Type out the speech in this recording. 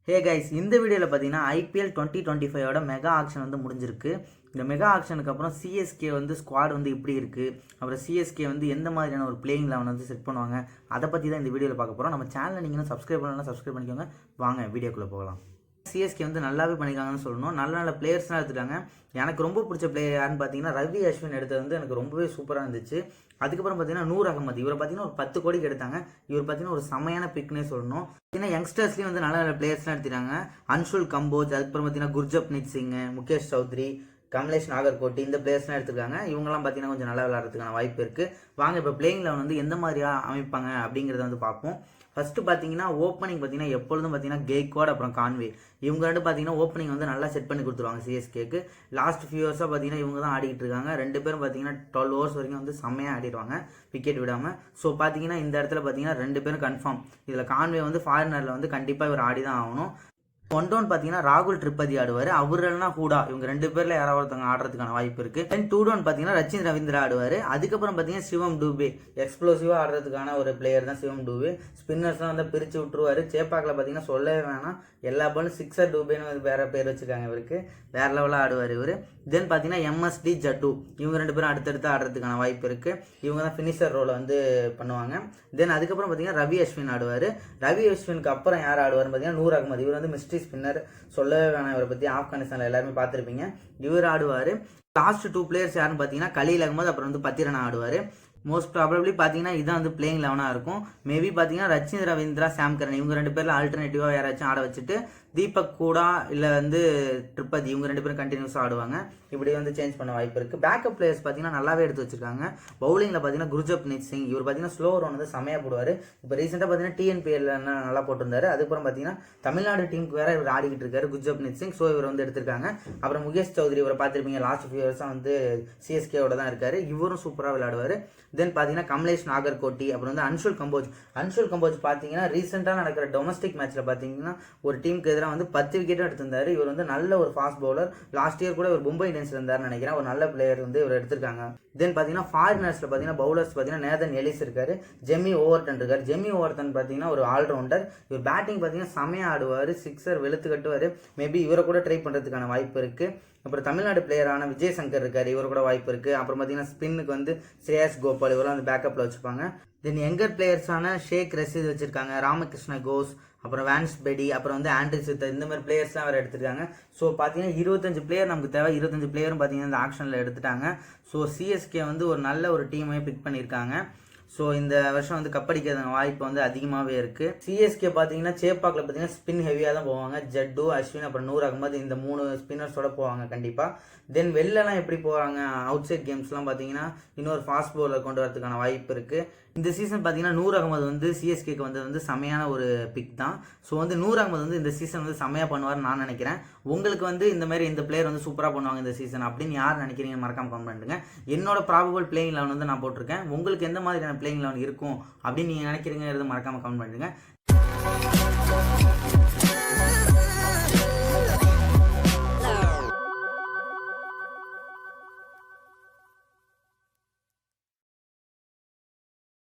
Hey guys, இந்த வீடியோவில் பார்த்தீங்கன்னா ஐபிஎல் 2025 மெகா ஆக்ஷன் வந்து முடிஞ்சிருக்கு. இந்த மெகா ஆக்ஷனுக்கு அப்புறம் சிஎஸ்கே வந்து ஸ்குவாட் வந்து இப்படி இருக்குது, அப்புறம் சிஎஸ்கே வந்து எந்த மாதிரியான ஒரு பிளேயிங் லெவன் வந்து செட் பண்ணுவாங்க, அதை பற்றி தான் இந்த வீடியோவில் பார்க்க போகிறோம். நம்ம சேனலை நீங்கள் சப்ஸ்கிரைப் பண்ணலாம், சப்ஸ்கிரைப் பண்ணிக்கோங்க. வாங்க வீடியோக்குள்ளே போகலாம். சிஎஸ்கே வந்து நல்லாவே பண்ணியிருக்காங்கன்னு சொல்லணும். நல்ல நல்ல பிளேயர்ஸ்லாம் எடுத்துட்டாங்க. எனக்கு ரொம்ப பிடிச்ச பிளேயர் யாருன்னு பார்த்தீங்கன்னா ரவி அஸ்வின் எடுத்தது வந்து எனக்கு ரொம்பவே சூப்பராக இருந்துச்சு. அதுக்கப்புறம் பார்த்தீங்கன்னா நூர் அகமது, இவரை பார்த்தீங்கன்னா ஒரு 10 கோடிக்கு எடுத்தாங்க. இவர் பார்த்தீங்கன்னா ஒரு செமையான பிக்னே சொல்லணும். பார்த்தீங்கன்னா யங்ஸ்டர்ஸ்லேயும் வந்து நல்ல நல்ல பிளேயர்ஸ்லாம் எடுத்துட்டாங்க. அன்ஷுல் கம்போஜ், அதுக்கப்புறம் பார்த்தீங்கன்னா குர்ஜப்னீத் சிங், முகேஷ் சௌத்ரி, கமலேஷ் நாகர்கோட்டி, இந்த பிளேயர்ஸ்லாம் எடுத்துருக்காங்க. இவங்கெல்லாம் பார்த்தீங்கன்னா கொஞ்சம் நல்லா விளையாடுறதுக்கான வாய்ப்பு இருக்குது. வாங்க இப்போ பிளேயிங் லெவன் வந்து எந்த மாதிரியாக அமைப்பாங்க அப்படிங்கிறத வந்து பார்ப்போம். ஃபர்ஸ்ட் பார்த்தீங்கன்னா ஓப்பனிங் பார்த்தீங்கன்னா எப்பொழுதும் பார்த்தீங்கன்னா கெய்க்வாட் அப்புறம் கான்வே, இவங்க ரெண்டு பார்த்தீங்கன்னா ஓப்பனிங் வந்து நல்லா செட் பண்ணி கொடுத்துருவாங்க சிஎஸ்கேக்கு. லாஸ்ட் ஃபியூ இயர்ஸாக பார்த்தீங்கன்னா இவங்க தான் ஆடிட்டு இருக்காங்க. ரெண்டு பேரும் பார்த்தீங்கன்னா 12 ஓவர்ஸ் வரைக்கும் வந்து செம்மையாக ஆடிடுவாங்க விக்கெட் விடாமல். ஸோ பார்த்தீங்கன்னா இந்த இடத்துல பார்த்தீங்கன்னா ரெண்டு பேரும் கன்ஃபார்ம். இதில் கான்வே வந்து ஃபாரினரில் வந்து கண்டிப்பாக இவர் ஆடி தான் ஆகணும். 1 டவுன் பார்த்தீங்கன்னா ராகுல் திரிபாதி ஆடுவார். அவரெல்லாம் ஹூடா, இவங்க ரெண்டு பேரில் யாராவது ஒருத்தவங்க ஆடுறதுக்கான வாய்ப்பு இருக்குது. தென் 2 டவுன் பார்த்தீங்கன்னா ரச்சின் ரவீந்திரா ஆடுவார். அதுக்கப்புறம் பார்த்தீங்கன்னா சிவம் டூபே, எக்ஸ்ப்ளோசிவாக ஆடுறதுக்கான ஒரு பிளேயர் தான் சிவம் டூபே. ஸ்பின்னர்ஸ்லாம் வந்து பிரித்து விட்டுருவார். சேப்பாக்கில் பார்த்தீங்கன்னா சொல்லவே வேணாம், எல்லா பாலும் சிக்ஸர் டூபேன்னு வேற பேர் வச்சுருக்காங்க இவருக்கு. வேற லெவலாக ஆடுவார் இவர். தென் பார்த்தீங்கன்னா எம்எஸ்டி ஜட்டு, இவங்க ரெண்டு பேரும் அடுத்தடுத்து ஆடுறதுக்கான வாய்ப்பு இருக்குது. இவங்க தான் ஃபினிஷர் ரோலை வந்து பண்ணுவாங்க. தென் அதுக்கப்புறம் பார்த்தீங்கன்னா ரவி அஸ்வின் ஆடுவார். ரவி அஸ்வினுக்கு அப்புறம் யார் ஆடுவார்னு பார்த்தீங்கன்னா நூர் அகமது, இவர் வந்து மிஸ்ட்ரி ஸ்பின்னர், சொல்லவே வேணாம் இவரை பற்றி. ஆப்கானிஸ்தானில் எல்லாருமே பார்த்துருப்பீங்க. இவர் ஆடுவார். லாஸ்ட் 2 பிளேயர்ஸ் யாருன்னு பார்த்தீங்கன்னா கலீல் அகமது அப்புறம் வந்து பத்திரனா ஆடுவார். மோஸ்ட் ப்ராபப்ளி பார்த்தீங்கன்னா இதான் வந்து பிளேயிங் லெவனாக இருக்கும். மேபி பார்த்தீங்கன்னா ரச்சின் ரவீந்திரா, சாம் கரன், இவங்க ரெண்டு பேரில் ஆல்டர்னேட்டிவாக யாராச்சும் ஆட வச்சுட்டு தீபக் கூடா இல்லை வந்து திரிபாதி, இவங்க ரெண்டு பேரும் கண்டினியூஸாக ஆடுவாங்க. இப்படி வந்து சேஞ்ச் பண்ண வாய்ப்பு இருக்குது. பேக்கப் பிளேயர்ஸ் பார்த்தீங்கன்னா நல்லாவே எடுத்து வச்சிருக்காங்க. பவுலிங்கில் பார்த்தீங்கன்னா குர்ஜப்னீத் சிங், இவர் பார்த்தீங்கன்னா ஸ்லோ ரன் வந்து செமையாக போடுவார். இப்போ ரீசெண்டாக பார்த்தீங்கன்னா டிஎன்பிஎல்ல நல்லா போட்டிருந்தாரு. அதுக்கப்புறம் பார்த்தீங்கன்னா தமிழ்நாடு டீமுக்கு வேற இவர் ஆடிக்கிட்டு இருக்காரு குர்ஜப்னீத் சிங். ஸோ இவர் வந்து எடுத்திருக்காங்க. அப்புறம் முகேஷ் சௌத்ரி, இவரை பார்த்துருப்பீங்க, லாஸ்ட் ஃபியூ இயர்ஸாக வந்து சிஎஸ்கேவோட தான் இருக்காரு. இவரும் சூப்பராக விளையாடுவார். தென் பார்த்தீங்கன்னா கமலேஷ் நாகர்கோட்டி, அப்புறம் வந்து அன்ஷுல் கம்போஜ் பார்த்தீங்கன்னா ரீசெண்டாக நடக்கிற டொமஸ்டிக் மேட்ச்சில் பார்த்தீங்கன்னா ஒரு டீமுக்கு எதிராக வந்து 10 விக்கெட்டும் எடுத்திருந்தாரு. இவர் வந்து நல்ல ஒரு ஃபாஸ்ட் பவுலர். லாஸ்ட் இயர் கூட இவர் மும்பை இந்தியன்ஸ்ல இருந்தாருன்னு நினைக்கிறேன். ஒரு நல்ல பிளேயர் வந்து இவர் எடுத்திருக்காங்க. தென் பார்த்தீங்கன்னா ஃபாரினர்ஸ்ல பார்த்தீங்கன்னா பவுலர்ஸ் பார்த்தீங்கன்னா நேதன் எலிஸ் இருக்காரு, ஜெமி ஓவர்டன் இருக்காரு. ஜெமி ஓவர்டன் பார்த்தீங்கன்னா ஒரு ஆல்ரவுண்டர். இவர் பேட்டிங் பார்த்தீங்கன்னா செமையா ஆடுவார், சிக்ஸர் வெளுத்து கட்டுவார். மேபி இவரை கூட ட்ரை பண்ணுறதுக்கான வாய்ப்பு இருக்கு. அப்புறம் தமிழ்நாடு பிளேயரான விஜய் சங்கர் இருக்காரு, இவர் கூட வாய்ப்பு இருக்கு. அப்புறம் பார்த்தீங்கன்னா ஸ்பின்னுக்கு வந்து ஸ்ரேயஸ் கோபால், இவரெல்லாம் வந்து பேக்கப்ல வச்சுப்பாங்க. தென் யங்கர் பிளேயர்ஸான ஷேக் ரஷீத் வச்சிருக்காங்க, ராமகிருஷ்ண கோஸ், அப்புறம் வேன்ஸ் பெடி, அப்புறம் வந்து ஆண்ட்ரி சித்தர், இந்த மாதிரி பிளேயர்ஸ்லாம் வேறு எடுத்துருக்காங்க. ஸோ பார்த்தீங்கன்னா 25 பிளேயர் நமக்கு தேவை. 25 பிளேயரும் பார்த்தீங்கன்னா இந்த ஆக்ஷனில் எடுத்துட்டாங்க. ஸோ சிஎஸ்கே வந்து ஒரு நல்ல ஒரு டீமையே பிக் பண்ணியிருக்காங்க. ஸோ இந்த வருஷம் வந்து கப்படிக்கிறதுக்கான வாய்ப்பு வந்து அதிகமாகவே இருக்குது. சிஎஸ்கே பார்த்தீங்கன்னா சேப்பாக்கில் பார்த்தீங்கன்னா ஸ்பின் ஹெவியாக தான் போவாங்க. ஜட்டு, அஸ்வின், அப்புறம் நூர் அகமது, இந்த 3 ஸ்பின்னர்ஸோட போவாங்க கண்டிப்பாக. தென் வெளிலலாம் எப்படி போகிறாங்க, அவுட் சைட் கேம்ஸ்லாம் பார்த்தீங்கன்னா இன்னொரு ஃபாஸ்ட் பவுலர் கொண்டு வரதுக்கான வாய்ப்பு இருக்குது. இந்த சீசன் பார்த்தீங்கன்னா நூர் அகமது வந்து சிஎஸ்கேக்கு வந்து செமையான ஒரு பிக் தான். ஸோ வந்து நூர் அகமது வந்து இந்த சீசன் வந்து செமையாக பண்ணுவார்னு நான் நினைக்கிறேன். உங்களுக்கு வந்து இந்த மாதிரி இந்த பிளேயர் வந்து சூப்பராக பண்ணுவாங்க இந்த சீசன் அப்படின்னு யார் நினைக்கிறீங்க மறக்காம கமெண்ட் பண்ணுங்க. என்னோட ப்ராபபிள் பிளேயிங் லெவன் வந்து நான் போட்டிருக்கேன். உங்களுக்கு எந்த மாதிரியான பிளேயிங் லெவன் இருக்கும் அப்படின்னு நீங்கள் நினைக்கிறீங்கிறது மறக்காம கமெண்ட் பண்ணுங்க.